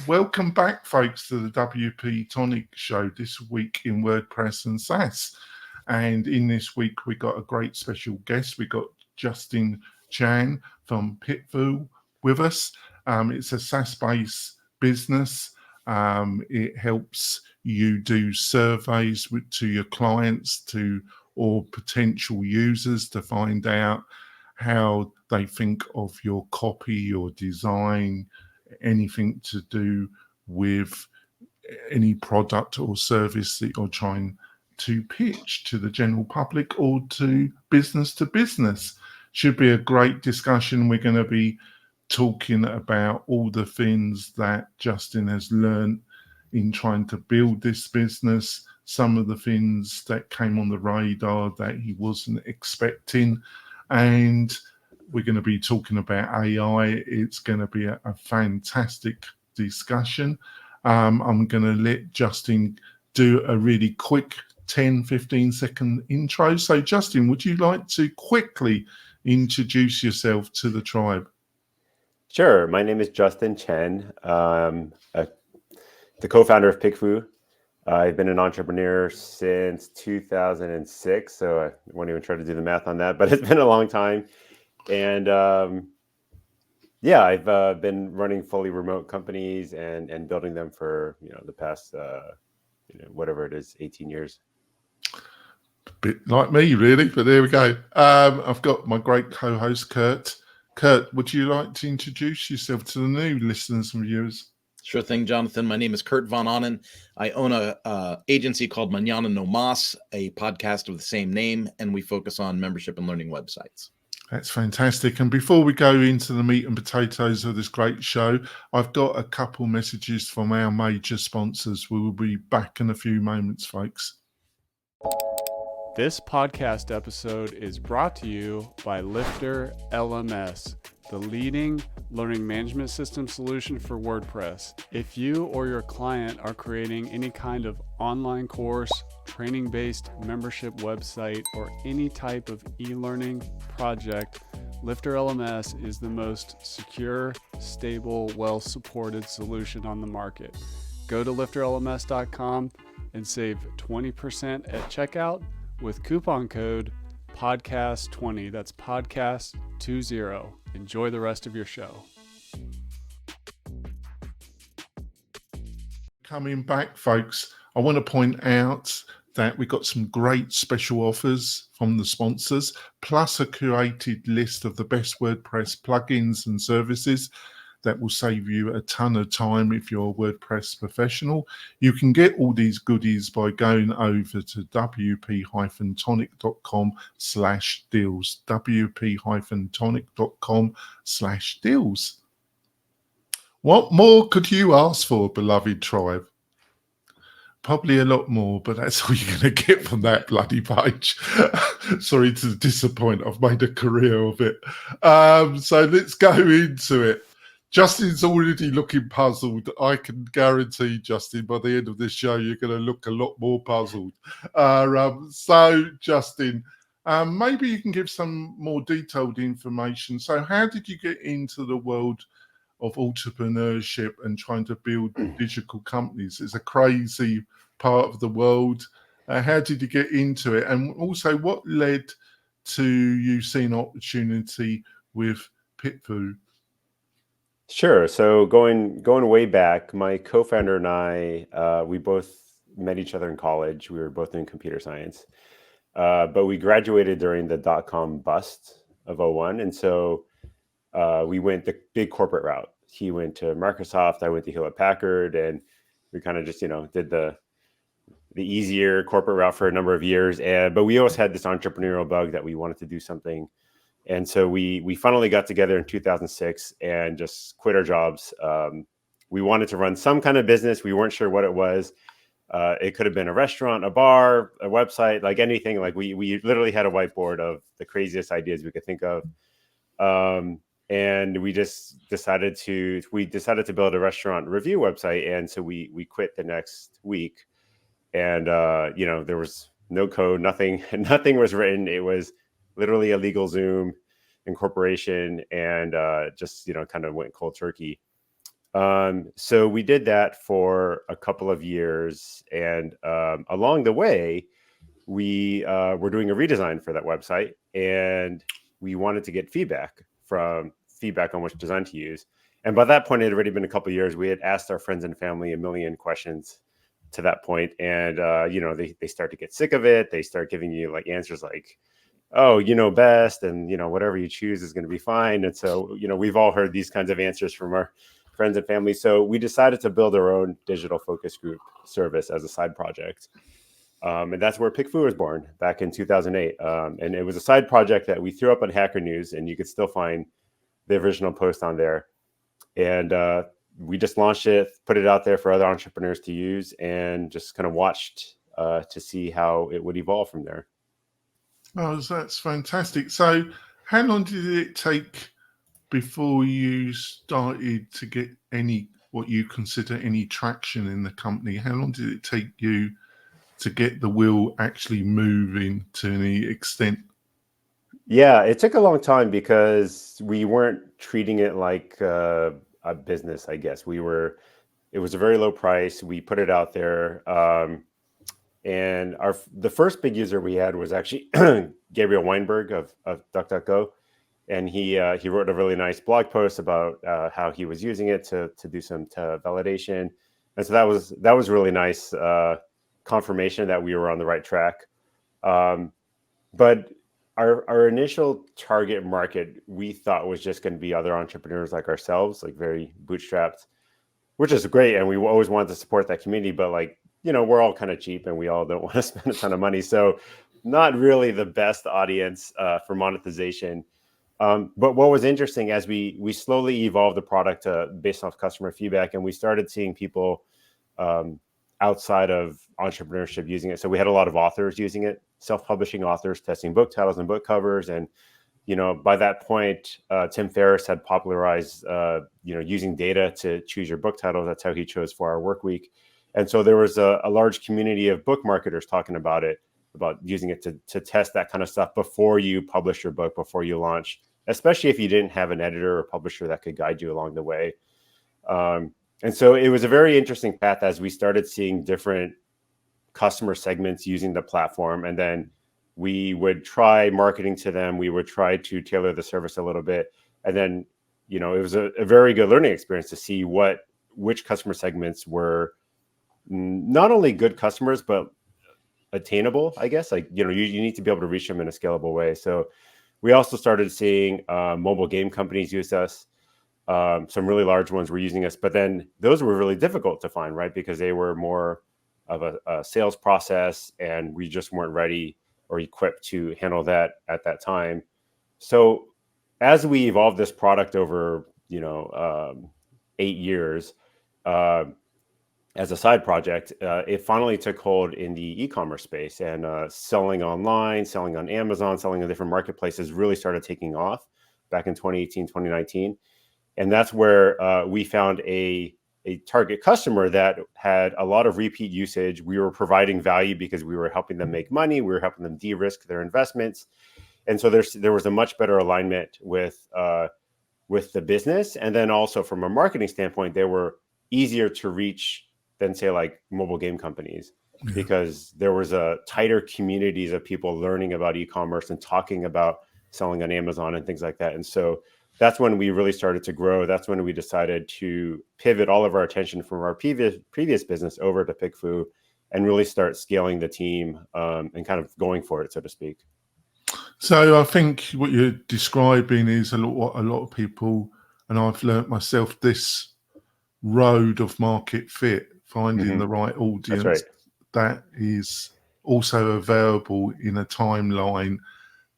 Welcome back, folks, to the WP-Tonic show this week in WordPress and SaaS. And in this week, we got a great special guest. We got Chen from Pickful with us. It's a SaaS-based business. It helps you do surveys to your clients or potential users to find out how they think of your copy, your design, anything to do with any product or service that you're trying to pitch to the general public or to business. Should be a great discussion. We're going to be talking about all the things that Justin has learned in trying to build this business, some of the things that came on the radar that he wasn't expecting, and we're going to be talking about AI. It's going to be a fantastic discussion. I'm going to let Justin do a really quick 10-15 second intro. So Justin, would you like to quickly introduce yourself to the tribe? Sure. My name is Justin Chen, the co-founder of Pickfu. I've been an entrepreneur since 2006, so I won't even try to do the math on that, but it's been a long time. And I've been running fully remote companies and building them for the past whatever it is, 18 years. A bit like me, really, but there we go. I've got my great co-host Kurt. Kurt, would you like to introduce yourself to the new listeners and viewers? Sure thing, Jonathan. My name is Kurt Von Onen. I own a agency called Mañana No Mas, a podcast of the same name, and we focus on membership and learning websites. That's fantastic. And before we go into the meat and potatoes of this great show, I've got a couple messages from our major sponsors. We will be back in a few moments, folks. This podcast episode is brought to you by Lifter LMS, the leading learning management system solution for WordPress. If you or your client are creating any kind of online course, training-based membership website, or any type of e-learning project, Lifter LMS is the most secure, stable, well-supported solution on the market. Go to lifterlms.com and save 20% at checkout with coupon code podcast20. That's podcast20. Enjoy the rest of your show. Coming back, folks, I want to point out that we got some great special offers from the sponsors, plus a curated list of the best WordPress plugins and services that will save you a ton of time if you're a WordPress professional. You can get all these goodies by going over to wp-tonic.com/deals, wp-tonic.com/deals. What more could you ask for, beloved tribe? Probably a lot more, but that's all you're going to get from that bloody page. Sorry to disappoint. I've made a career of it. So let's go into it. Justin's already looking puzzled. I can guarantee, Justin, by the end of this show, you're going to look a lot more puzzled. So, Justin, maybe you can give some more detailed information. So how did you get into the world of entrepreneurship and trying to build digital companies? It's a crazy part of the world. How did you get into it? And also, what led to you seeing opportunity with Pickfu? Sure. So going way back, my co-founder and I, we both met each other in college. We were both in computer science, but we graduated during the dot-com bust of 2001. And so we went the big corporate route. He went to Microsoft, I went to Hewlett-Packard, and we kind of just, did the easier corporate route for a number of years. But we always had this entrepreneurial bug that we wanted to do something. And so we finally got together in 2006 and just quit our jobs. We wanted to run some kind of business. We weren't sure what it was. It could have been a restaurant, a bar, a website, like anything. Like we literally had a whiteboard of the craziest ideas we could think of. And we just decided to build a restaurant review website. And so we quit the next week. And there was no code, nothing was written. It was literally a legal Zoom incorporation, and just kind of went cold turkey. So we did that for a couple of years, and along the way, we were doing a redesign for that website, and we wanted to get feedback on which design to use. And by that point, it had already been a couple of years. We had asked our friends and family a million questions to that point, and they start to get sick of it. They start giving you like answers like, "Oh, you know best," and whatever you choose is going to be fine. And so we've all heard these kinds of answers from our friends and family. So we decided to build our own digital focus group service as a side project. And that's where Pickfu was born back in 2008. And it was a side project that we threw up on Hacker News, and you could still find the original post on there. And we just launched it, put it out there for other entrepreneurs to use, and just kind of watched to see how it would evolve from there. Oh, that's fantastic. So how long did it take before you started to get what you consider any traction in the company? How long did it take you to get the wheel actually moving to any extent? Yeah, it took a long time because we weren't treating it like a business, I guess. It was a very low price. We put it out there. And the first big user we had was actually Gabriel Weinberg of DuckDuckGo. And he wrote a really nice blog post about how he was using it to do some validation. And so that was really nice confirmation that we were on the right track. But our initial target market, we thought was just going to be other entrepreneurs like ourselves, like very bootstrapped, which is great. And we always wanted to support that community, but we're all kind of cheap and we all don't want to spend a ton of money. So not really the best audience for monetization. But what was interesting as we slowly evolved the product based off customer feedback, and we started seeing people outside of entrepreneurship using it. So we had a lot of authors using it, self-publishing authors testing book titles and book covers. And, by that point, Tim Ferriss had popularized, using data to choose your book titles. That's how he chose 4-Hour Workweek. And so there was a large community of book marketers talking about it, about using it to test that kind of stuff before you publish your book, before you launch, especially if you didn't have an editor or publisher that could guide you along the way. And so it was a very interesting path as we started seeing different customer segments using the platform. And then we would try marketing to them. We would try to tailor the service a little bit. And then, it was a very good learning experience to see which customer segments were not only good customers, but attainable, I guess. You need to be able to reach them in a scalable way. So we also started seeing mobile game companies use us. Some really large ones were using us, but then those were really difficult to find, right? Because they were more of a sales process, and we just weren't ready or equipped to handle that at that time. So as we evolved this product over, 8 years, as a side project, it finally took hold in the e-commerce space, and selling online, selling on Amazon, selling on different marketplaces really started taking off back in 2018, 2019. And that's where we found a target customer that had a lot of repeat usage. We were providing value because we were helping them make money. We were helping them de-risk their investments. And so there was a much better alignment with the business. And then also from a marketing standpoint, they were easier to reach than say like mobile game companies, because there was a tighter communities of people learning about e-commerce and talking about selling on Amazon and things like that. And so that's when we really started to grow. That's when we decided to pivot all of our attention from our previous business over to Pickfu and really start scaling the team and kind of going for it, so to speak. So I think what you're describing is what a lot of people, and I've learnt myself, this road of market fit, finding the right audience. That's right. That is also available in a timeline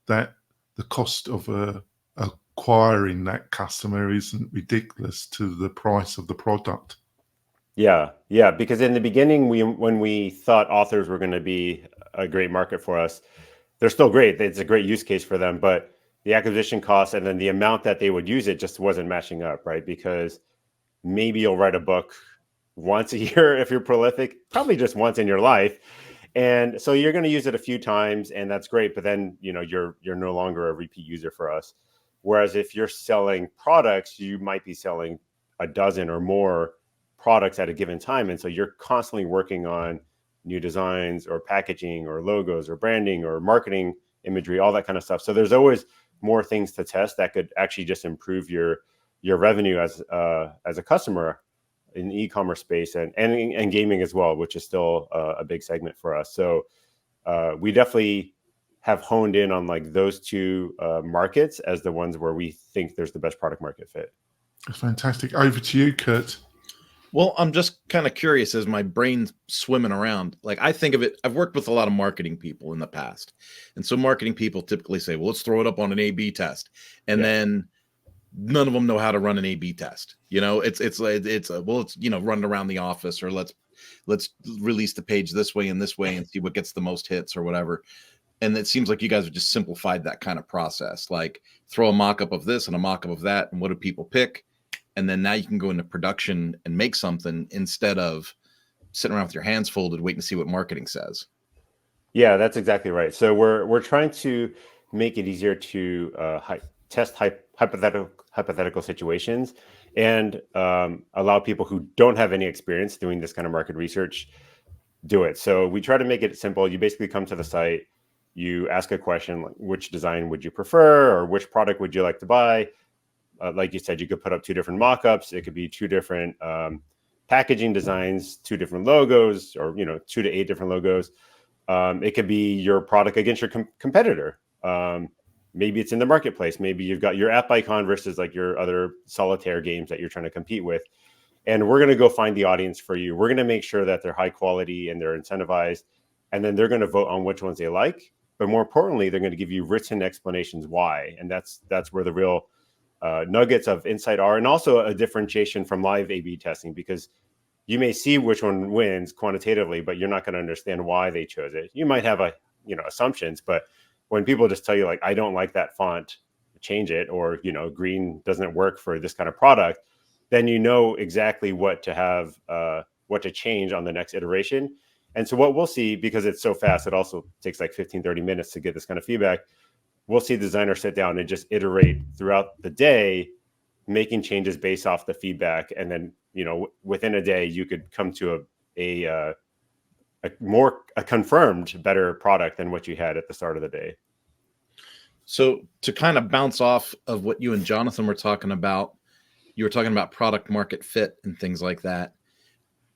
that the cost of acquiring that customer isn't ridiculous to the price of the product. Yeah, because in the beginning, when we thought authors were going to be a great market for us, they're still great. It's a great use case for them, but the acquisition cost and then the amount that they would use it just wasn't matching up, right? Because maybe you'll write a book once a year if you're prolific, probably just once in your life. And so you're going to use it a few times, and that's great. But then, you're no longer a repeat user for us. Whereas if you're selling products, you might be selling a dozen or more products at a given time. And so you're constantly working on new designs or packaging or logos or branding or marketing imagery, all that kind of stuff. So there's always more things to test that could actually just improve your revenue as a customer in the e-commerce space and gaming as well, which is still a big segment for us. So we definitely have honed in on like those two markets as the ones where we think there's the best product market fit. Fantastic. Over to you, Kurt. Well, I'm just kind of curious as my brain's swimming around. Like I think of it, I've worked with a lot of marketing people in the past. And so marketing people typically say, well, let's throw it up on an A/B test. And then none of them know how to run an A/B test. It's run around the office, or let's release the page this way and see what gets the most hits or whatever. And it seems like you guys have just simplified that kind of process. Like throw a mock-up of this and a mock-up of that. And what do people pick? And then now you can go into production and make something instead of sitting around with your hands folded, waiting to see what marketing says. Yeah, that's exactly right. So we're trying to make it easier to test hypothetical situations and allow people who don't have any experience doing this kind of market research do it. So we try to make it simple. You basically come to the site, you ask a question like, which design would you prefer, or which product would you like to buy? Like you said, you could put up two different mock-ups. It could be two different packaging designs, two different logos, or 2 to 8 different logos. It could be your product against your competitor. Maybe it's in the marketplace. Maybe you've got your app icon versus like your other solitaire games that you're trying to compete with. And we're going to go find the audience for you. We're going to make sure that they're high quality and they're incentivized. And then they're going to vote on which ones they like. But more importantly, they're going to give you written explanations why. And that's where the real nuggets of insight are, and also a differentiation from live A/B testing, because you may see which one wins quantitatively, but you're not going to understand why they chose it. You might have assumptions, but when people just tell you like, I don't like that font, change it, or green doesn't work for this kind of product, then you know exactly what to have, what to change on the next iteration. And so what we'll see, because it's so fast, it also takes like 15-30 minutes to get this kind of feedback. We'll see the designer sit down and just iterate throughout the day, making changes based off the feedback. And then, within a day, you could come to a confirmed better product than what you had at the start of the day. So to kind of bounce off of what you and Jonathan were talking about, you were talking about product market fit and things like that.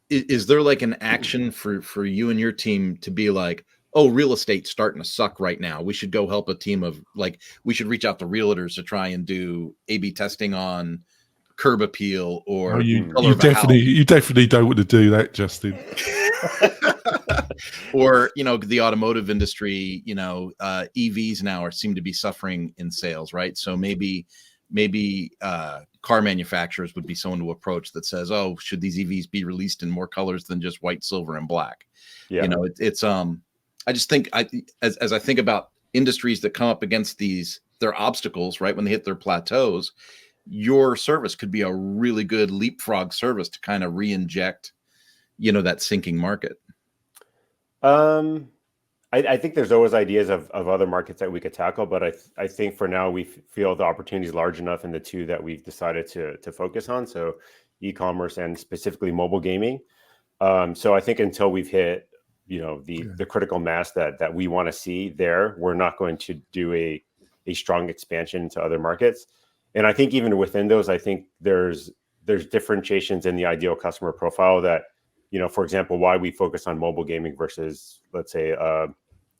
Is there like an action for you and your team to be like, oh, real estate's starting to suck right now, we should go help a team of we should reach out to realtors to try and do A/B testing on curb appeal or you definitely don't want to do that, Justin. Or the automotive industry, EVs now seem to be suffering in sales, right? So maybe car manufacturers would be someone to approach that says, oh, should these EVs be released in more colors than just white, silver, and black? Yeah. I just think as I think about industries that come up against their obstacles, right, when they hit their plateaus, your service could be a really good leapfrog service to kind of re-inject, that sinking market. I think there's always ideas of other markets that we could tackle, but I think for now we feel the opportunity is large enough in the two that we've decided to focus on. So e-commerce and specifically mobile gaming. So I think until we've hit the critical mass that we want to see there, we're not going to do a strong expansion into other markets. And I think even within those, I think there's differentiations in the ideal customer profile that, for example, why we focus on mobile gaming versus, let's say,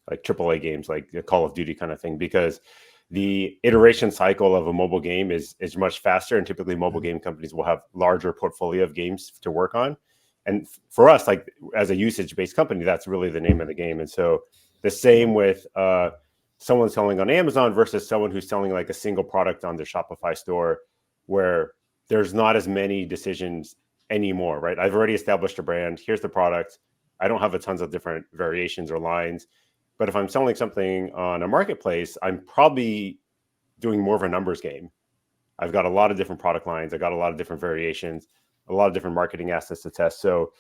like AAA games, like the Call of Duty kind of thing, because the iteration cycle of a mobile game is much faster. And typically mobile game companies will have larger portfolio of games to work on. And for us, like as a usage-based company, that's really the name of the game. And so the same with someone selling on Amazon versus someone who's selling like a single product on their Shopify store, where there's not as many decisions anymore, right? I've already established a brand. Here's the product. I don't have a tons of different variations or lines. But if I'm selling something on a marketplace, I'm probably doing more of a numbers game. I've got a lot of different product lines. I got a lot of different variations, a lot of different marketing assets to test. So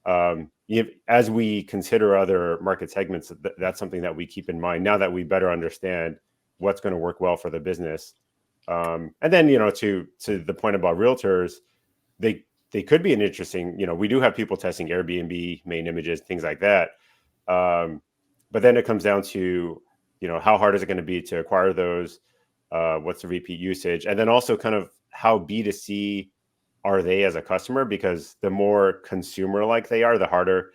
as we consider other market segments, that's something that we keep in mind now that we better understand what's going to work well for the business. And then, to the point about realtors, they could be an interesting, we do have people testing Airbnb main images, things like that. But then it comes down to, how hard is it going to be to acquire those? What's the repeat usage? And then also kind of how B2C are they as a customer? Because the more consumer like they are, the harder.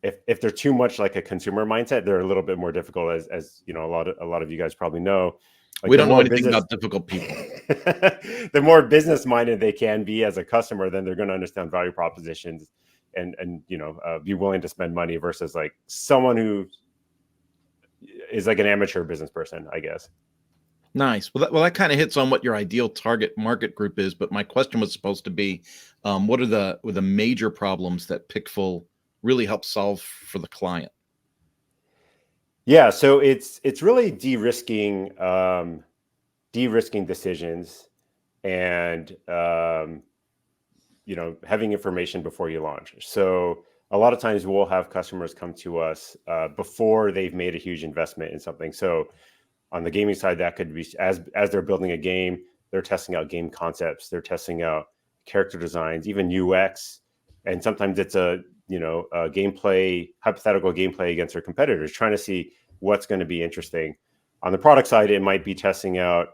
If they're too much like a consumer mindset, they're a little bit more difficult, as a lot of you guys probably know. Like we don't know anything about difficult people. The more business minded they can be as a customer, then they're going to understand value propositions and be willing to spend money versus like someone who is like an amateur business person, I guess. Nice. Well, that kind of hits on what your ideal target market group is. But my question was supposed to be, what are the major problems that Pickful really helps solve for the client? Yeah, so it's really de-risking decisions and having information before you launch. So a lot of times we'll have customers come to us before they've made a huge investment in something. So on the gaming side, that could be as they're building a game, they're testing out game concepts, they're testing out character designs, even UX, and sometimes it's a hypothetical gameplay against their competitors, trying to see what's going to be interesting. On the product side, it might be testing out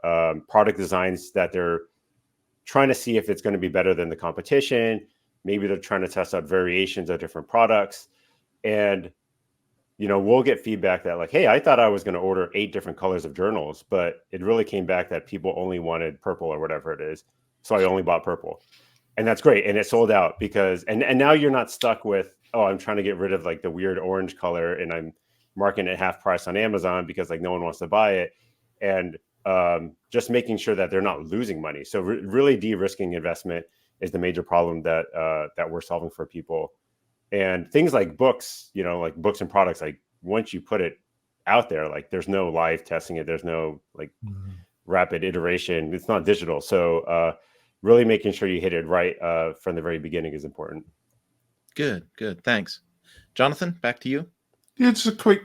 product designs that they're trying to see if it's going to be better than the competition. Maybe they're trying to test out variations of different products. And, we'll get feedback that like, hey, I thought I was going to order 8 different colors of journals, but it really came back that people only wanted purple or whatever it is. So I only bought purple. And that's great. And it sold out because, and now you're not stuck with, oh, I'm trying to get rid of like the weird orange color and I'm marking it half price on Amazon because like no one wants to buy it. And just making sure that they're not losing money. So really de-risking investment is the major problem that we're solving for people. And things like books, like books and products, like once you put it out there, like there's no live testing it. There's no like rapid iteration. It's not digital. So really making sure you hit it right from the very beginning is important. Good. Thanks. Jonathan, back to you. Yeah, just a quick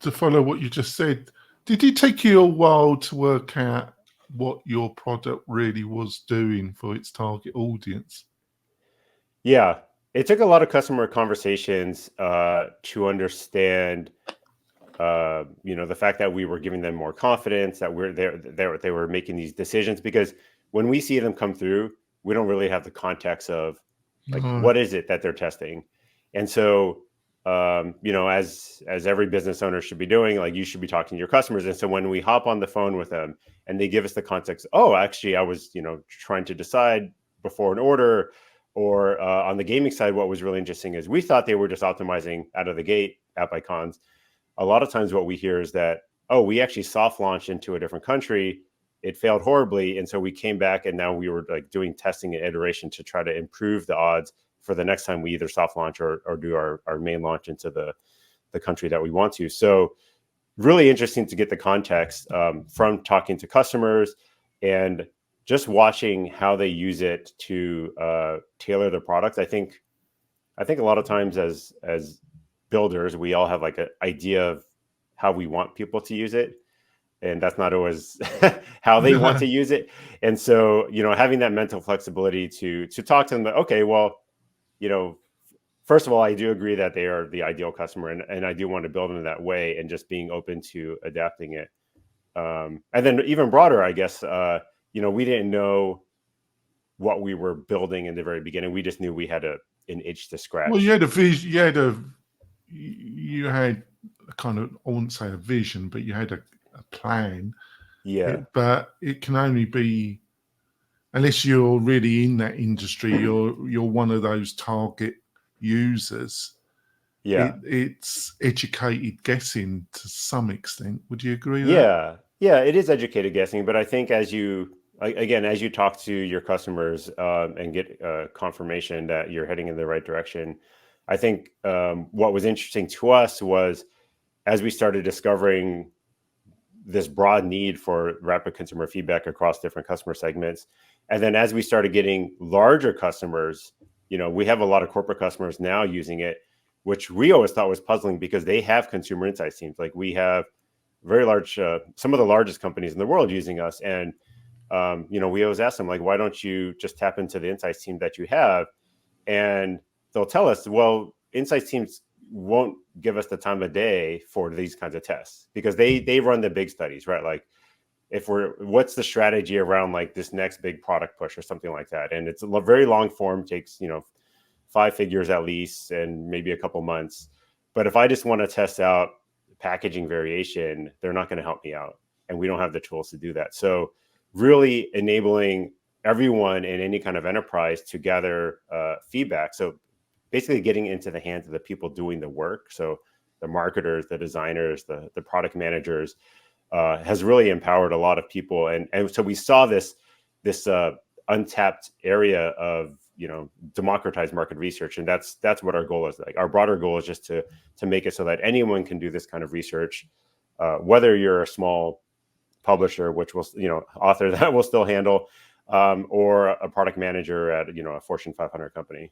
to follow what you just said. Did it take you a while to work out what your product really was doing for its target audience? Yeah, it took a lot of customer conversations to understand, the fact that we were giving them more confidence, that they were making these decisions. Because when we see them come through, we don't really have the context of like what is it that they're testing, and so as every business owner should be doing, like you should be talking to your customers. And so when we hop on the phone with them and they give us the context, oh, actually, I was trying to decide before an order. Or on the gaming side, what was really interesting is we thought they were just optimizing out of the gate app icons. A lot of times what we hear is that, oh, we actually soft launched into a different country. It failed horribly. And so we came back and now we were like doing testing and iteration to try to improve the odds for the next time we either soft launch or do our main launch into the country that we want to. So really interesting to get the context from talking to customers and just watching how they use it to tailor their products. I think a lot of times as builders, we all have like an idea of how we want people to use it. And that's not always how they want to use it. And so, having that mental flexibility to talk to them, okay, well, first of all, I do agree that they are the ideal customer and I do want to build them that way and just being open to adapting it. And then even broader, I guess, we didn't know what we were building in the very beginning. We just knew we had an itch to scratch. Well, you had a vision. You had a kind of, I wouldn't say a vision, but you had a plan. Yeah. But it can only be, unless you're really in that industry, you're one of those target users. Yeah. It's educated guessing to some extent. Would you agree with that? Yeah, it is educated guessing. But I think as you talk to your customers and get confirmation that you're heading in the right direction, I think what was interesting to us was as we started discovering this broad need for rapid consumer feedback across different customer segments. And then as we started getting larger customers, we have a lot of corporate customers now using it, which we always thought was puzzling because they have consumer insights teams. Like we have very large, some of the largest companies in the world using us. And we always ask them, like, why don't you just tap into the insights team that you have? And they'll tell us, well, insights teams won't give us the time of day for these kinds of tests because they run the big studies, right? Like, what's the strategy around like this next big product push or something like that? And it's a very long form, takes, 5 figures at least, and maybe a couple months. But if I just want to test out packaging variation, they're not going to help me out. And we don't have the tools to do that. So really enabling everyone in any kind of enterprise to gather feedback. So basically getting into the hands of the people doing the work. So the marketers, the designers, the product managers, has really empowered a lot of people. And so we saw this untapped area of, democratized market research. And that's what our goal is. Like, our broader goal is just to make it so that anyone can do this kind of research, whether you're a small publisher, which will, author that will still handle, or a product manager at, a Fortune 500 company.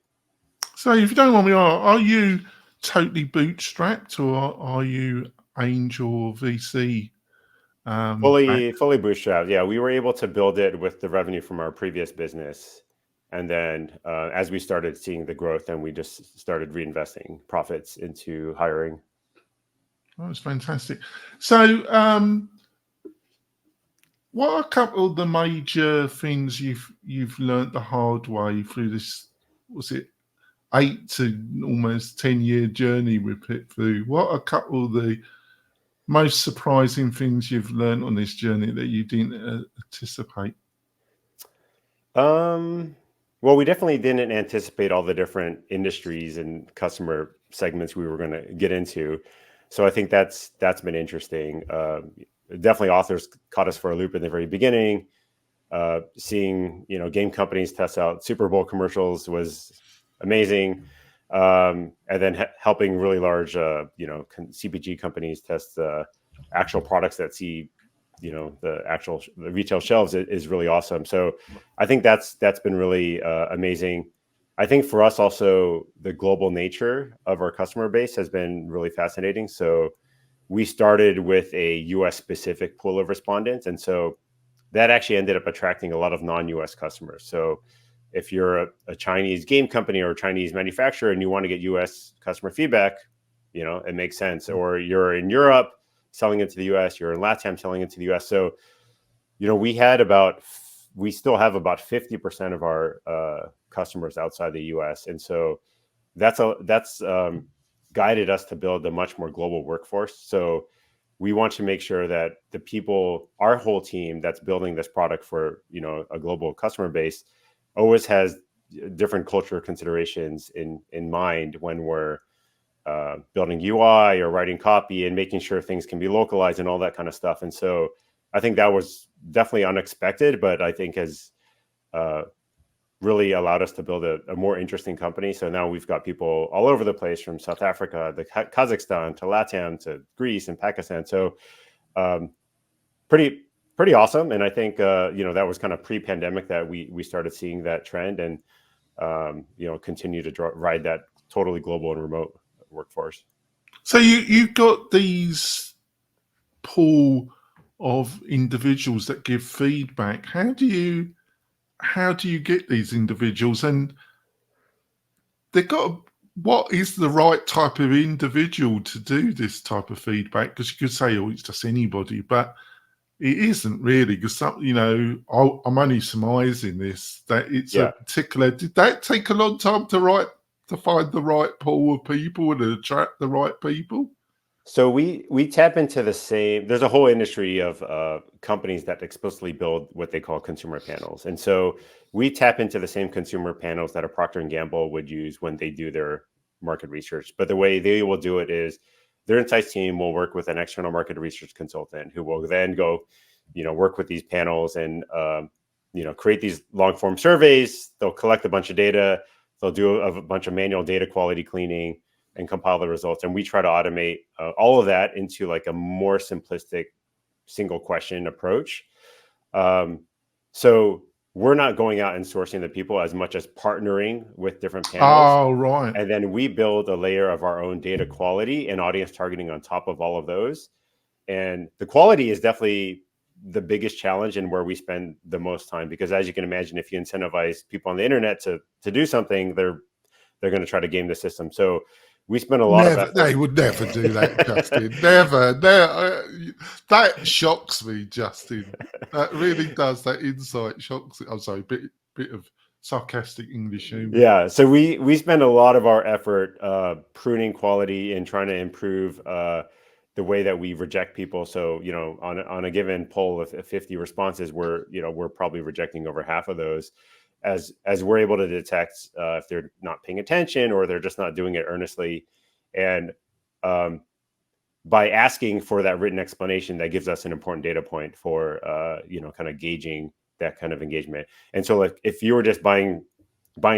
So if you don't want me, are you totally bootstrapped, or are you angel or VC? Fully bootstrapped. Yeah, we were able to build it with the revenue from our previous business. And then as we started seeing the growth, then we just started reinvesting profits into hiring. Oh, that's fantastic. So what are a couple of the major things you've learned the hard way through this, was it 8 to almost 10-year journey with Pickfu? What are a couple of the most surprising things you've learned on this journey that you didn't anticipate? Well, we definitely didn't anticipate all the different industries and customer segments we were going to get into. So I think that's been interesting. Definitely authors caught us for a loop in the very beginning. Seeing, game companies test out Super Bowl commercials was amazing. And then helping really large, CPG companies test actual products that see, the retail shelves is really awesome. So I think that's been really amazing. I think for us also, the global nature of our customer base has been really fascinating. So we started with a US specific pool of respondents. And so that actually ended up attracting a lot of non-US customers. So if you're a Chinese game company or a Chinese manufacturer and you want to get US customer feedback, it makes sense. Or you're in Europe selling into the US, you're in LATAM selling into the US. So, we still have about 50% of our customers outside the US. And so that's guided us to build a much more global workforce. So we want to make sure that the people, our whole team that's building this product for, a global customer base, always has different cultural considerations in mind when we're building UI or writing copy and making sure things can be localized and all that kind of stuff. And so I think that was definitely unexpected, but I think has really allowed us to build a more interesting company. So now we've got people all over the place, from South Africa, Kazakhstan, to LATAM, to Greece and Pakistan. So pretty awesome. And I think, that was kind of pre-pandemic that we started seeing that trend, and, continue to ride that totally global and remote workforce. So you got these pool of individuals that give feedback. How do you get these individuals? And what is the right type of individual to do this type of feedback? Because you could say, oh, it's just anybody, but it isn't really, because I'm only surmising this, that it's a particular. Did that take a long time to find the right pool of people and attract the right people? So we tap into the same. There's a whole industry of companies that explicitly build what they call consumer panels, and so we tap into the same consumer panels that a Procter & Gamble would use when they do their market research. But the way they will do it is their insights team will work with an external market research consultant who will then go, work with these panels and create these long form surveys. They'll collect a bunch of data. They'll do a bunch of manual data quality cleaning and compile the results. And we try to automate all of that into like a more simplistic single question approach. So we're not going out and sourcing the people as much as partnering with different panels. Oh, right. And then we build a layer of our own data quality and audience targeting on top of all of those. And the quality is definitely the biggest challenge and where we spend the most time, because as you can imagine, if you incentivize people on the internet to do something, they're going to try to game the system. So we spend a lot of effort. They would never do that, Justin. Never. That shocks me, Justin. That really does. That insight shocks me. I'm sorry, bit of sarcastic English humor. Yeah. So we spend a lot of our effort pruning quality and trying to improve the way that we reject people. So, on a given poll of 50 responses, we're probably rejecting over half of those, as we're able to detect if they're not paying attention or they're just not doing it earnestly. And by asking for that written explanation, that gives us an important data point for kind of gauging that kind of engagement. And so, like, if you were just buying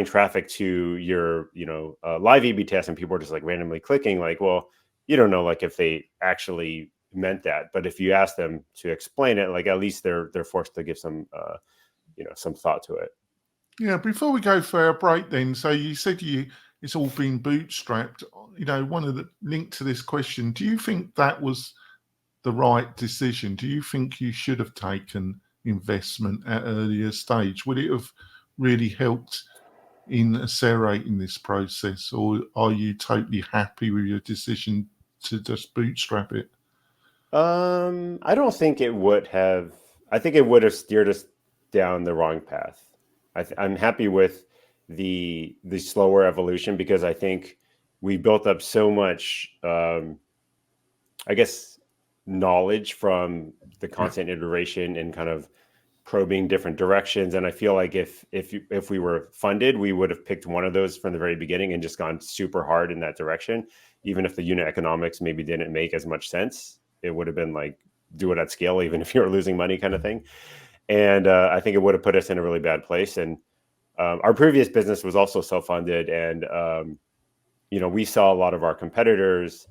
traffic to your live A/B test and people are just like randomly clicking, like, well, you don't know like if they actually meant that. But if you ask them to explain it, like, at least they're forced to give some some thought to it. Yeah. Before we go for our break, then, so you said it's all been bootstrapped. One of the link to this question: do you think that was the right decision? Do you think you should have taken investment at an earlier stage? Would it have really helped in accelerating this process, or are you totally happy with your decision to just bootstrap it? I don't think it would have. I think it would have steered us down the wrong path. I'm happy with the slower evolution, because I think we built up so much, I guess, knowledge from the constant iteration and kind of probing different directions. And I feel like if we were funded, we would have picked one of those from the very beginning and just gone super hard in that direction. Even if the unit economics maybe didn't make as much sense, it would have been like, do it at scale, even if you were losing money, kind of thing. And I think it would have put us in a really bad place. And our previous business was also self-funded, and we saw a lot of our competitors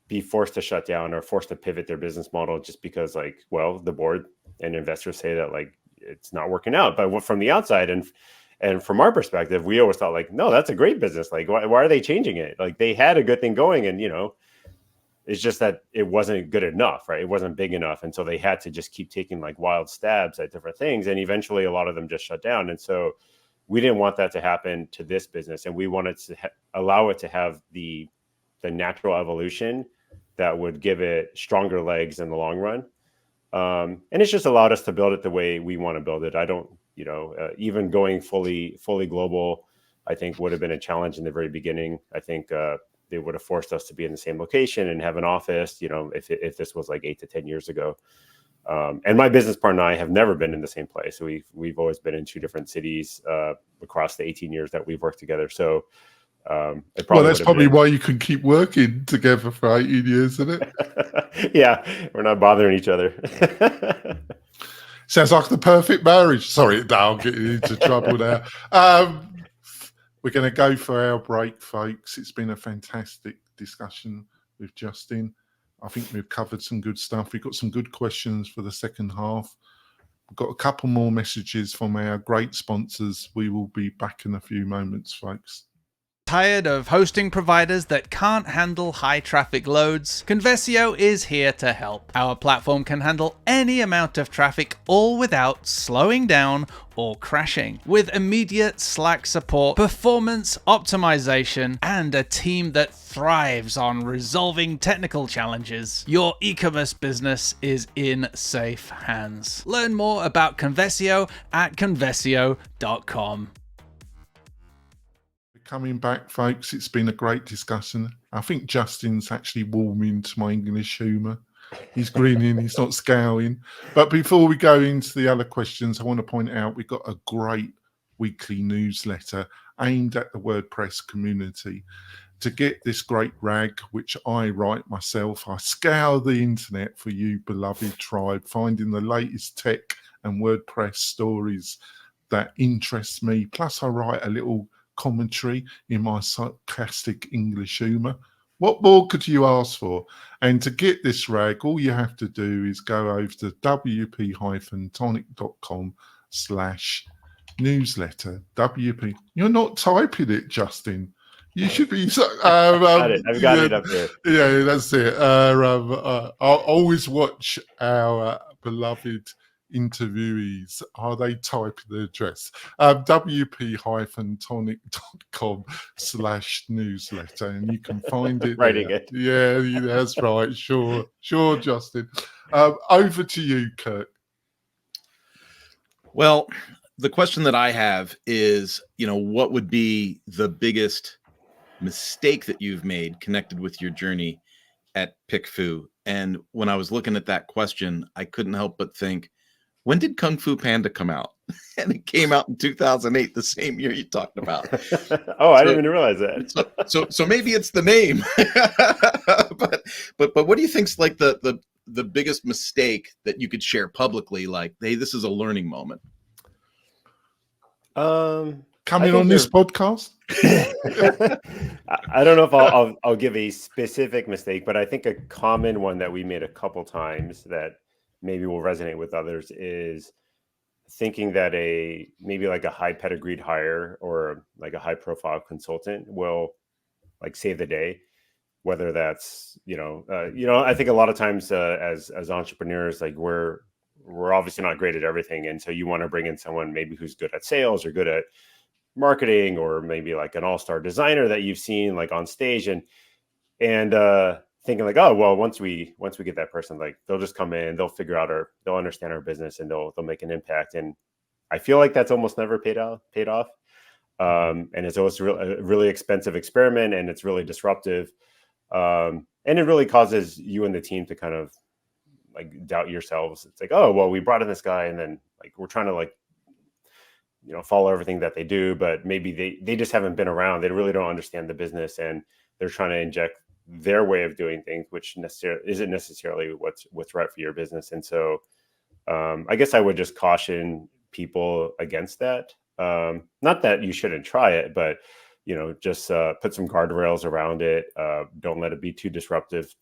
be forced to shut down or forced to pivot their business model just because, like, well, the board and investors say that, like, it's not working out. But from the outside and from our perspective, we always thought, like, no, that's a great business. Like, why are they changing it? Like, they had a good thing going, and it's just that it wasn't good enough, right? It wasn't big enough. And so they had to just keep taking like wild stabs at different things. And eventually a lot of them just shut down. And so we didn't want that to happen to this business. And we wanted to allow it to have the natural evolution that would give it stronger legs in the long run. And it's just allowed us to build it the way we want to build it. I don't, even going fully global, I think would have been a challenge in the very beginning. I think, they would have forced us to be in the same location and have an office, if this was like 8 to 10 years ago. And my business partner and I have never been in the same place. So we've always been in 2 different cities across the 18 years that we've worked together. So that's probably why you can keep working together for 18 years, isn't it? Yeah, we're not bothering each other. Sounds like the perfect marriage. Sorry, now I'm getting into trouble now. We're going to go for our break, folks. It's been a fantastic discussion with Justin. I think we've covered some good stuff. We've got some good questions for the second half. We've got a couple more messages from our great sponsors. We will be back in a few moments, folks. Tired of hosting providers that can't handle high traffic loads? Conversio is here to help. Our platform can handle any amount of traffic, all without slowing down or crashing. With immediate Slack support, performance optimization, and a team that thrives on resolving technical challenges, your e-commerce business is in safe hands. Learn more about Conversio at conversio.com. Coming back, folks. It's been a great discussion. I think Justin's actually warming to my English humour. He's grinning, he's not scowling. But before we go into the other questions, I want to point out we've got a great weekly newsletter aimed at the WordPress community. To get this great rag, which I write myself, I scour the internet for you, beloved tribe, finding the latest tech and WordPress stories that interest me. Plus, I write a little commentary in my sarcastic English humour. What more could you ask for? And to get this rag, all you have to do is go over to wp-tonic.com/newsletter. WP. You're not typing it, Justin. You should be. Got it. I've got it up there. Yeah, that's it. I'll always watch our beloved interviewees. Are they type the address? WP-Tonic.com/newsletter, and you can find it Writing there. it. Yeah, that's right. Sure, Justin. Over to you, Kirk. Well, the question that I have is, what would be the biggest mistake that you've made connected with your journey at Pickfu? And when I was looking at that question, I couldn't help but think, when did Kung Fu Panda come out? And it came out in 2008, the same year you talked about. I didn't even realize that. So maybe it's the name. but what do you think's like the biggest mistake that you could share publicly? Like, hey, this is a learning moment. Coming on this podcast. I don't know if I'll give a specific mistake, but I think a common one that we made a couple times that maybe will resonate with others is thinking that maybe like a high pedigreed hire or like a high profile consultant will like save the day. Whether that's, I think a lot of times as entrepreneurs, like we're obviously not great at everything. And so you want to bring in someone maybe who's good at sales or good at marketing, or maybe like an all-star designer that you've seen like on stage and thinking like, oh, well, once we get that person, like they'll just come in, they'll figure out they'll understand our business and they'll make an impact. And I feel like that's almost never paid off. And it's always a really expensive experiment, and it's really disruptive. And it really causes you and the team to kind of like doubt yourselves. It's like, oh, well, we brought in this guy and then like we're trying to like, follow everything that they do, but maybe they just haven't been around. They really don't understand the business, and they're trying to inject their way of doing things, which isn't necessarily what's right for your business. And so I guess I would just caution people against that. Not that you shouldn't try it, but just put some guardrails around it. Don't let it be too disruptive.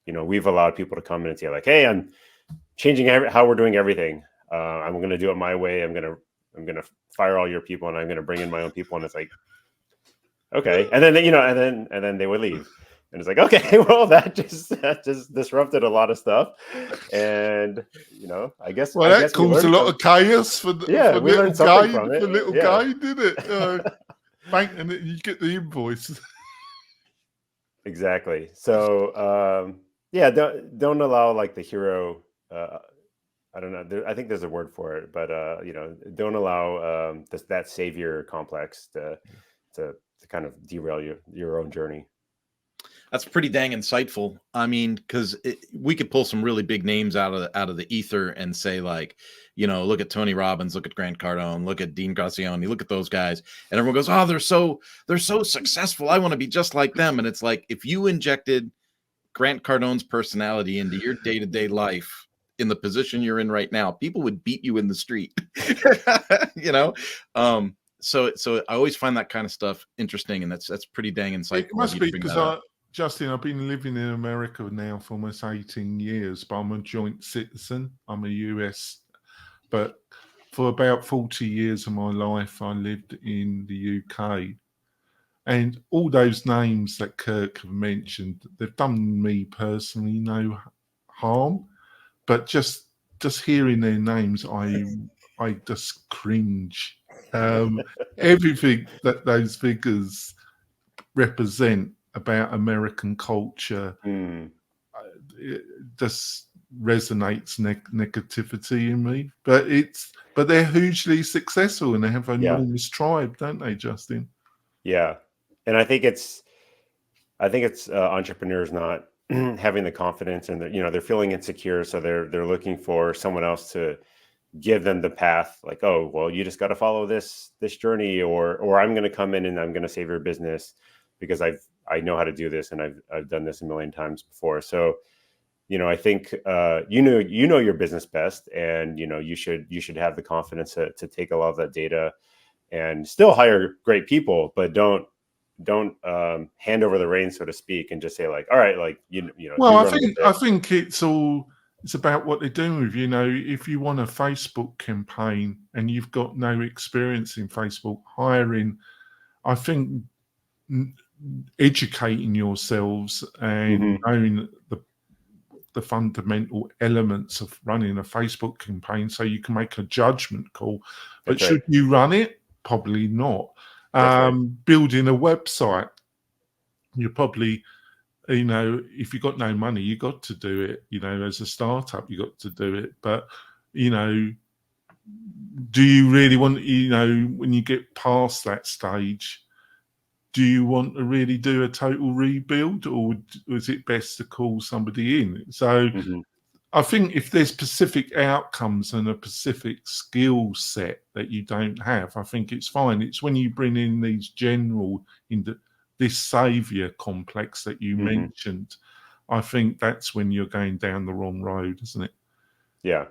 We've allowed people to come in and say like, hey, I'm changing how we're doing everything. I'm going to do it my way. I'm going to fire all your people and I'm going to bring in my own people. And it's like, okay. And then, and then they would leave. And it's like, okay, well, that just disrupted a lot of stuff. And, I guess. Well, that caused a lot of chaos for the little guy. For little guy, did it? And you get the invoice. Exactly. So, don't allow like the hero. I don't know. I think there's a word for it, but don't allow that savior complex to kind of derail your own journey. That's pretty dang insightful. I mean, because we could pull some really big names out of the ether and say like, look at Tony Robbins, look at Grant Cardone, look at Dean Graziani, look at those guys, and everyone goes, oh, they're so successful. I want to be just like them. And it's like, if you injected Grant Cardone's personality into your day-to-day life in the position you're in right now, people would beat you in the street. So I always find that kind of stuff interesting, and that's pretty dang insightful. It must be because Justin, I've been living in America now for almost 18 years, but I'm a joint citizen. I'm a US, but for about 40 years of my life, I lived in the UK. And all those names that Kirk have mentioned, they've done me personally no harm, but just hearing their names, I just cringe. Everything that those figures represent about American culture it just resonates negativity in me. But they're hugely successful and they have an enormous tribe, don't they, Justin? Yeah, and I think it's entrepreneurs not having the confidence, and they're feeling insecure, so they're looking for someone else to give them the path. Like, oh, well, you just got to follow this journey, or I'm going to come in and I'm going to save your business because I know how to do this and I've done this a million times before. So, I think you know your business best, and you should have the confidence to take a lot of that data and still hire great people, but don't hand over the reins, so to speak, and just say like, all right, like Well, I think it's about what they're doing with if you want a Facebook campaign and you've got no experience in Facebook hiring, I think educating yourselves and knowing the fundamental elements of running a Facebook campaign so you can make a judgment call. But should you run it? Probably not. Building a website, you're probably, if you've got no money, you got to do it. As a startup, you got to do it. But, do you really want, when you get past that stage, do you want to really do a total rebuild, or is it best to call somebody in? So I think if there's specific outcomes and a specific skill set that you don't have, I think it's fine. It's when you bring in these general, this savior complex that you mentioned, I think that's when you're going down the wrong road, isn't it? Yeah.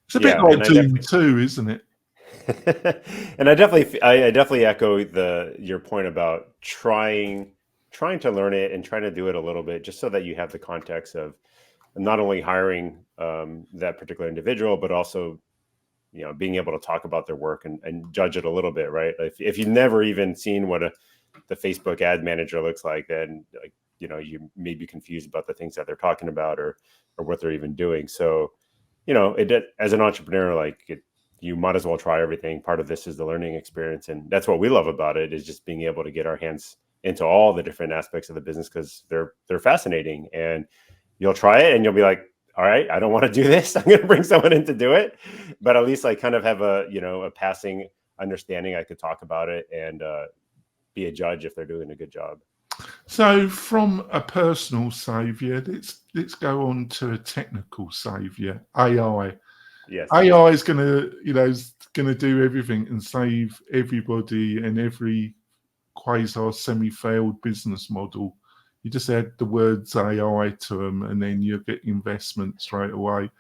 It's a bit like Doom 2, isn't it? And I definitely echo your point about trying to learn it and trying to do it a little bit, just so that you have the context of not only hiring that particular individual, but also being able to talk about their work and judge it a little bit, right? If you've never even seen what the Facebook ad manager looks like, then you may be confused about the things that they're talking about or what they're even doing. So as an entrepreneur, you might as well try everything. Part of this is the learning experience. And that's what we love about it, is just being able to get our hands into all the different aspects of the business, because they're fascinating. And you'll try it and you'll be like, all right, I don't want to do this. I'm going to bring someone in to do it. But at least I kind of have a passing understanding. I could talk about it and be a judge if they're doing a good job. So from a personal savior, let's go on to a technical savior, AI. Yes. AI is going to do everything and save everybody and every quasar semi-failed business model. You just add the words AI to them, and then you get investment straight away.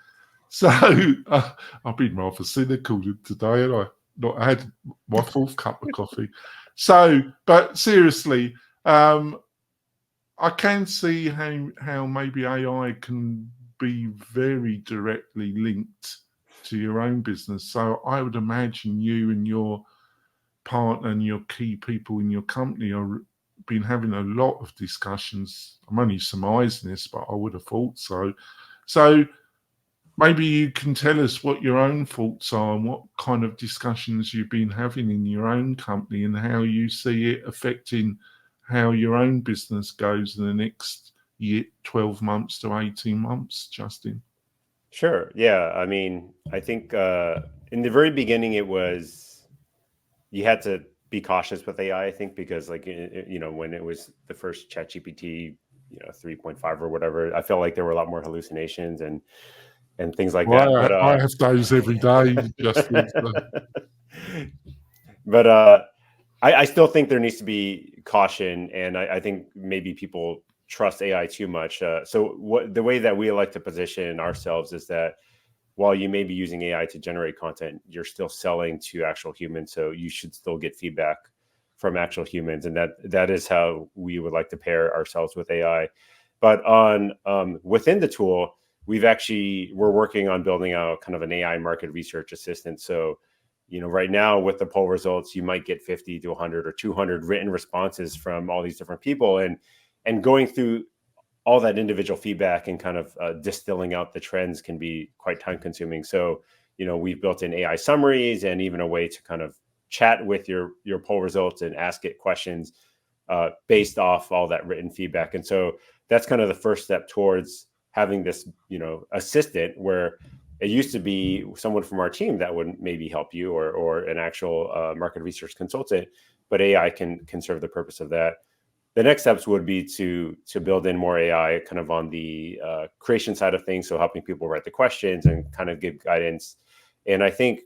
So I've been rather cynical today, and I had my fourth cup of coffee. So, but seriously, I can see how maybe AI can be very directly linked to your own business. So I would imagine you and your partner and your key people in your company are been having a lot of discussions. I'm only surmising this, but I would have thought so. So maybe you can tell us what your own thoughts are and what kind of discussions you've been having in your own company and how you see it affecting how your own business goes in the next 12 months to 18 months, Justin. Sure. Yeah. I mean, I think in the very beginning, you had to be cautious with AI, I think, because when it was the first ChatGPT, 3.5 or whatever, I felt like there were a lot more hallucinations and things like that. But I have those every day, Justin. But I still think there needs to be caution, and I think maybe people trust AI too much. So the way that we like to position ourselves is that while you may be using AI to generate content, you're still selling to actual humans. So you should still get feedback from actual humans. And that is how we would like to pair ourselves with AI. But within the tool, we're working on building out kind of an AI market research assistant. So, right now with the poll results, you might get 50 to 100 or 200 written responses from all these different people, and going through all that individual feedback and kind of distilling out the trends can be quite time consuming. So, we've built in AI summaries and even a way to kind of chat with your poll results and ask it questions based off all that written feedback. And so that's kind of the first step towards having this, assistant, where it used to be someone from our team that would maybe help you or an actual market research consultant, but AI can serve the purpose of that. The next steps would be to build in more AI kind of on the creation side of things. So helping people write the questions and kind of give guidance. And I think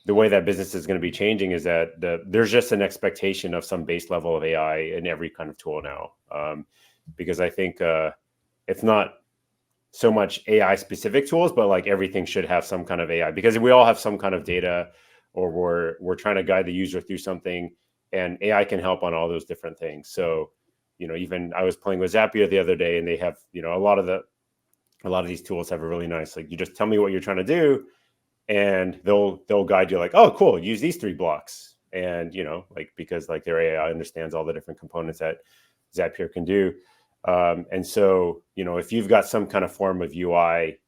the way that business is going to be changing is that there's just an expectation of some base level of AI in every kind of tool now. Because I think it's not so much AI specific tools, but like everything should have some kind of AI, because we all have some kind of data, or we're trying to guide the user through something. And AI can help on all those different things. So, even I was playing with Zapier the other day, and they have, a lot of these tools have a really nice, like, you just tell me what you're trying to do, and they'll guide you like, oh, cool, use these 3 blocks. And, because like their AI understands all the different components that Zapier can do. And so, if you've got some kind of form of UI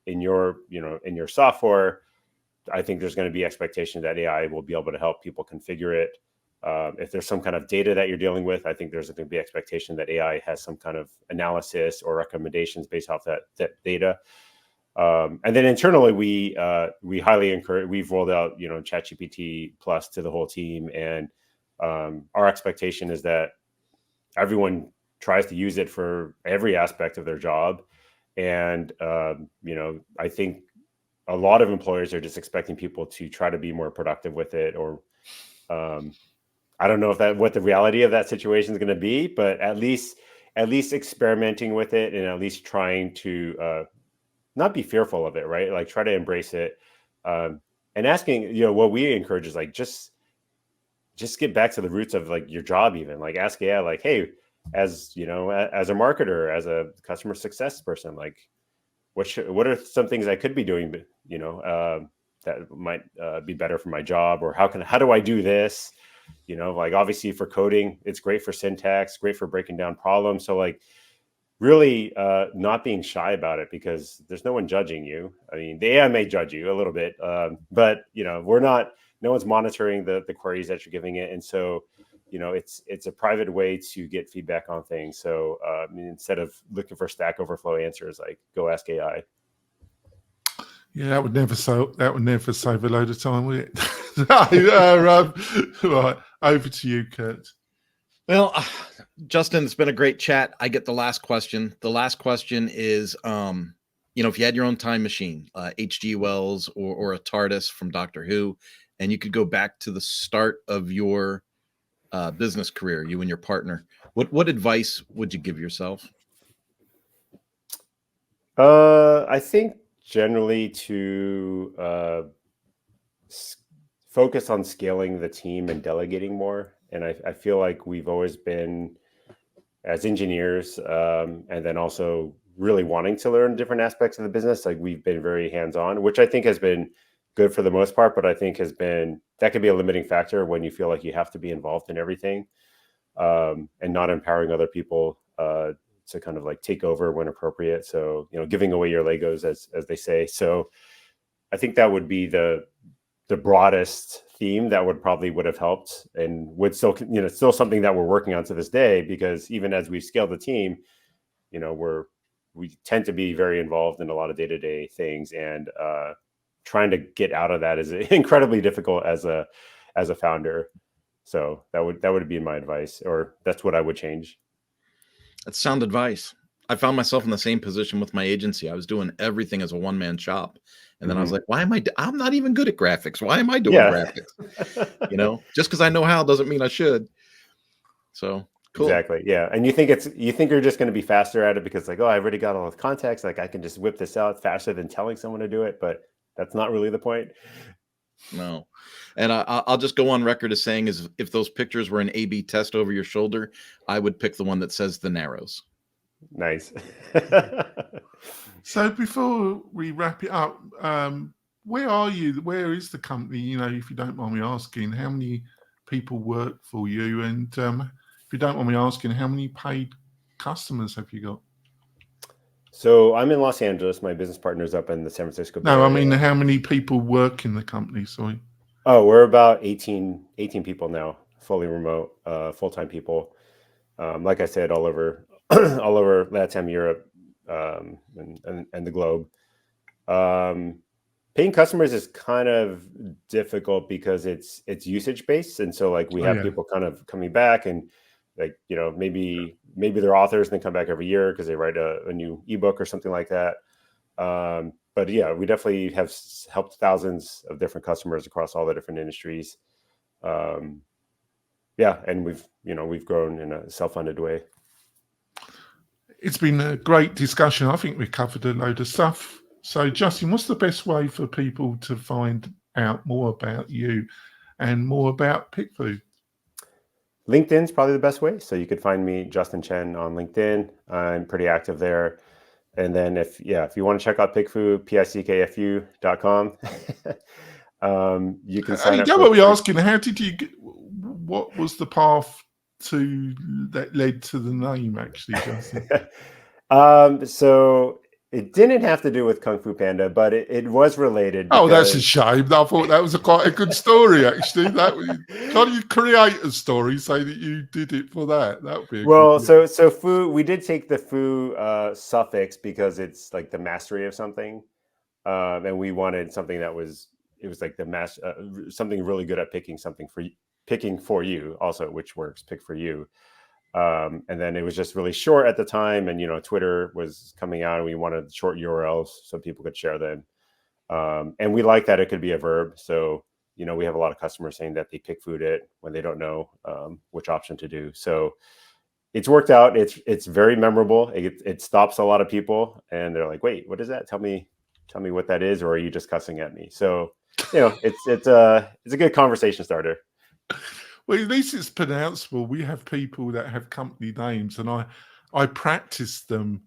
in your software, I think there's going to be expectation that AI will be able to help people configure it. If there's some kind of data that you're dealing with, I think there's going to be expectation that AI has some kind of analysis or recommendations based off that data. And then internally, we highly encourage. We've rolled out ChatGPT Plus to the whole team, and our expectation is that everyone tries to use it for every aspect of their job. And I think a lot of employers are just expecting people to try to be more productive with it, or I don't know what the reality of that situation is going to be, but at least experimenting with it, and at least trying to not be fearful of it, right? Like, try to embrace it, and asking, what we encourage is like, just get back to the roots of like your job. Even like, ask AI, like, hey, as as a marketer, as a customer success person, like, what are some things I could be doing, that might be better for my job, or how do I do this? Like, obviously for coding, it's great for syntax, great for breaking down problems. So like, really not being shy about it, because there's no one judging you. I mean, the AI may judge you a little bit, but no one's monitoring the queries that you're giving it. And so, it's a private way to get feedback on things. So instead of looking for Stack Overflow answers, like, go ask AI. Yeah, that would never save a load of time, would it? Right, over to you, Kurt. Well, Justin, it's been a great chat. I get the last question. The last question is, if you had your own time machine, H.G. Wells or a TARDIS from Doctor Who, and you could go back to the start of your business career, you and your partner, what advice would you give yourself? I think generally to focus on scaling the team and delegating more. And I feel like we've always been, as engineers, and then also really wanting to learn different aspects of the business, like, we've been very hands-on, which I think has been good for the most part, but I think that could be a limiting factor when you feel like you have to be involved in everything, and not empowering other people to kind of like take over when appropriate. So, giving away your Legos, as they say. So I think that would be the broadest theme that would have helped, and would still, still something that we're working on to this day, because even as we've scaled the team, we tend to be very involved in a lot of day-to-day things, and trying to get out of that is incredibly difficult as a founder. So that would be my advice, or that's what I would change. That's sound advice. I found myself in the same position with my agency. I was doing everything as a one-man shop. And then I was like, I'm not even good at graphics. Why am I doing graphics? Just because I know how doesn't mean I should. So cool. Exactly. Yeah. And you think you're just going to be faster at it because, like, oh, I already got all the context. Like, I can just whip this out faster than telling someone to do it. But that's not really the point. No. And I'll just go on record as saying, is if those pictures were an A/B test over your shoulder, I would pick the one that says the Narrows. Nice. So before we wrap it up, where are you? Where is the company? If you don't mind me asking, how many people work for you? And if you don't mind me asking, how many paid customers have you got? So I'm in Los Angeles. My business partner's up in the San Francisco Bay No, Area. I mean, how many people work in the company? Sorry. Oh, we're about 18 people now, fully remote, full-time people. Like I said, all over LATAM, Europe, and the globe. Paying customers is kind of difficult because it's usage based, and so like we have people kind of coming back, and like maybe they're authors and they come back every year because they write a new ebook or something like that. But yeah, we definitely have helped thousands of different customers across all the different industries. And we've grown in a self-funded way. It's been a great discussion. I think we covered a load of stuff. So, Justin, what's the best way for people to find out more about you and more about Pickfu? LinkedIn's probably the best way. So you could find me, Justin Chen, on LinkedIn. I'm pretty active there. And then if you want to check out Pickfu, pickfu.com, you can sign up. What we're asking, how did you get, what was the path that led to the name, actually, Justin? So it didn't have to do with Kung Fu Panda, but it was related. Oh, that's a because- shame. I thought that was quite a good story, actually. Can't you create a story, say that you did it for that? That would be a Well, good so Fu, we did take the Fu suffix because it's like the mastery of something, and we wanted something that was like the something really good at picking something picking for you, also, which works, pick for you. And then it was just really short at the time, and Twitter was coming out, and we wanted short URLs so people could share them. And we like that it could be a verb. So we have a lot of customers saying that they pick food it when they don't know which option to do. So it's worked out. It's very memorable. It stops a lot of people, and they're like, "Wait, what is that? Tell me what that is, or are you just cussing at me?" So it's a good conversation starter. Well, at least it's pronounceable. We have people that have company names, and I practice them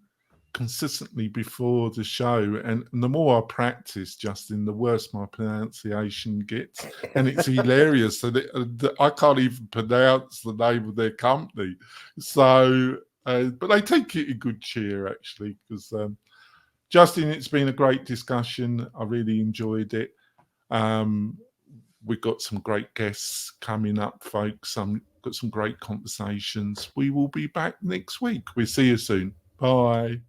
consistently before the show. And the more I practice, Justin, the worse my pronunciation gets. And it's hilarious that I can't even pronounce the name of their company. So, but they take it in good cheer, actually, because Justin, it's been a great discussion. I really enjoyed it. We've got some great guests coming up, folks. Got some great conversations. We will be back next week. We'll see you soon. Bye.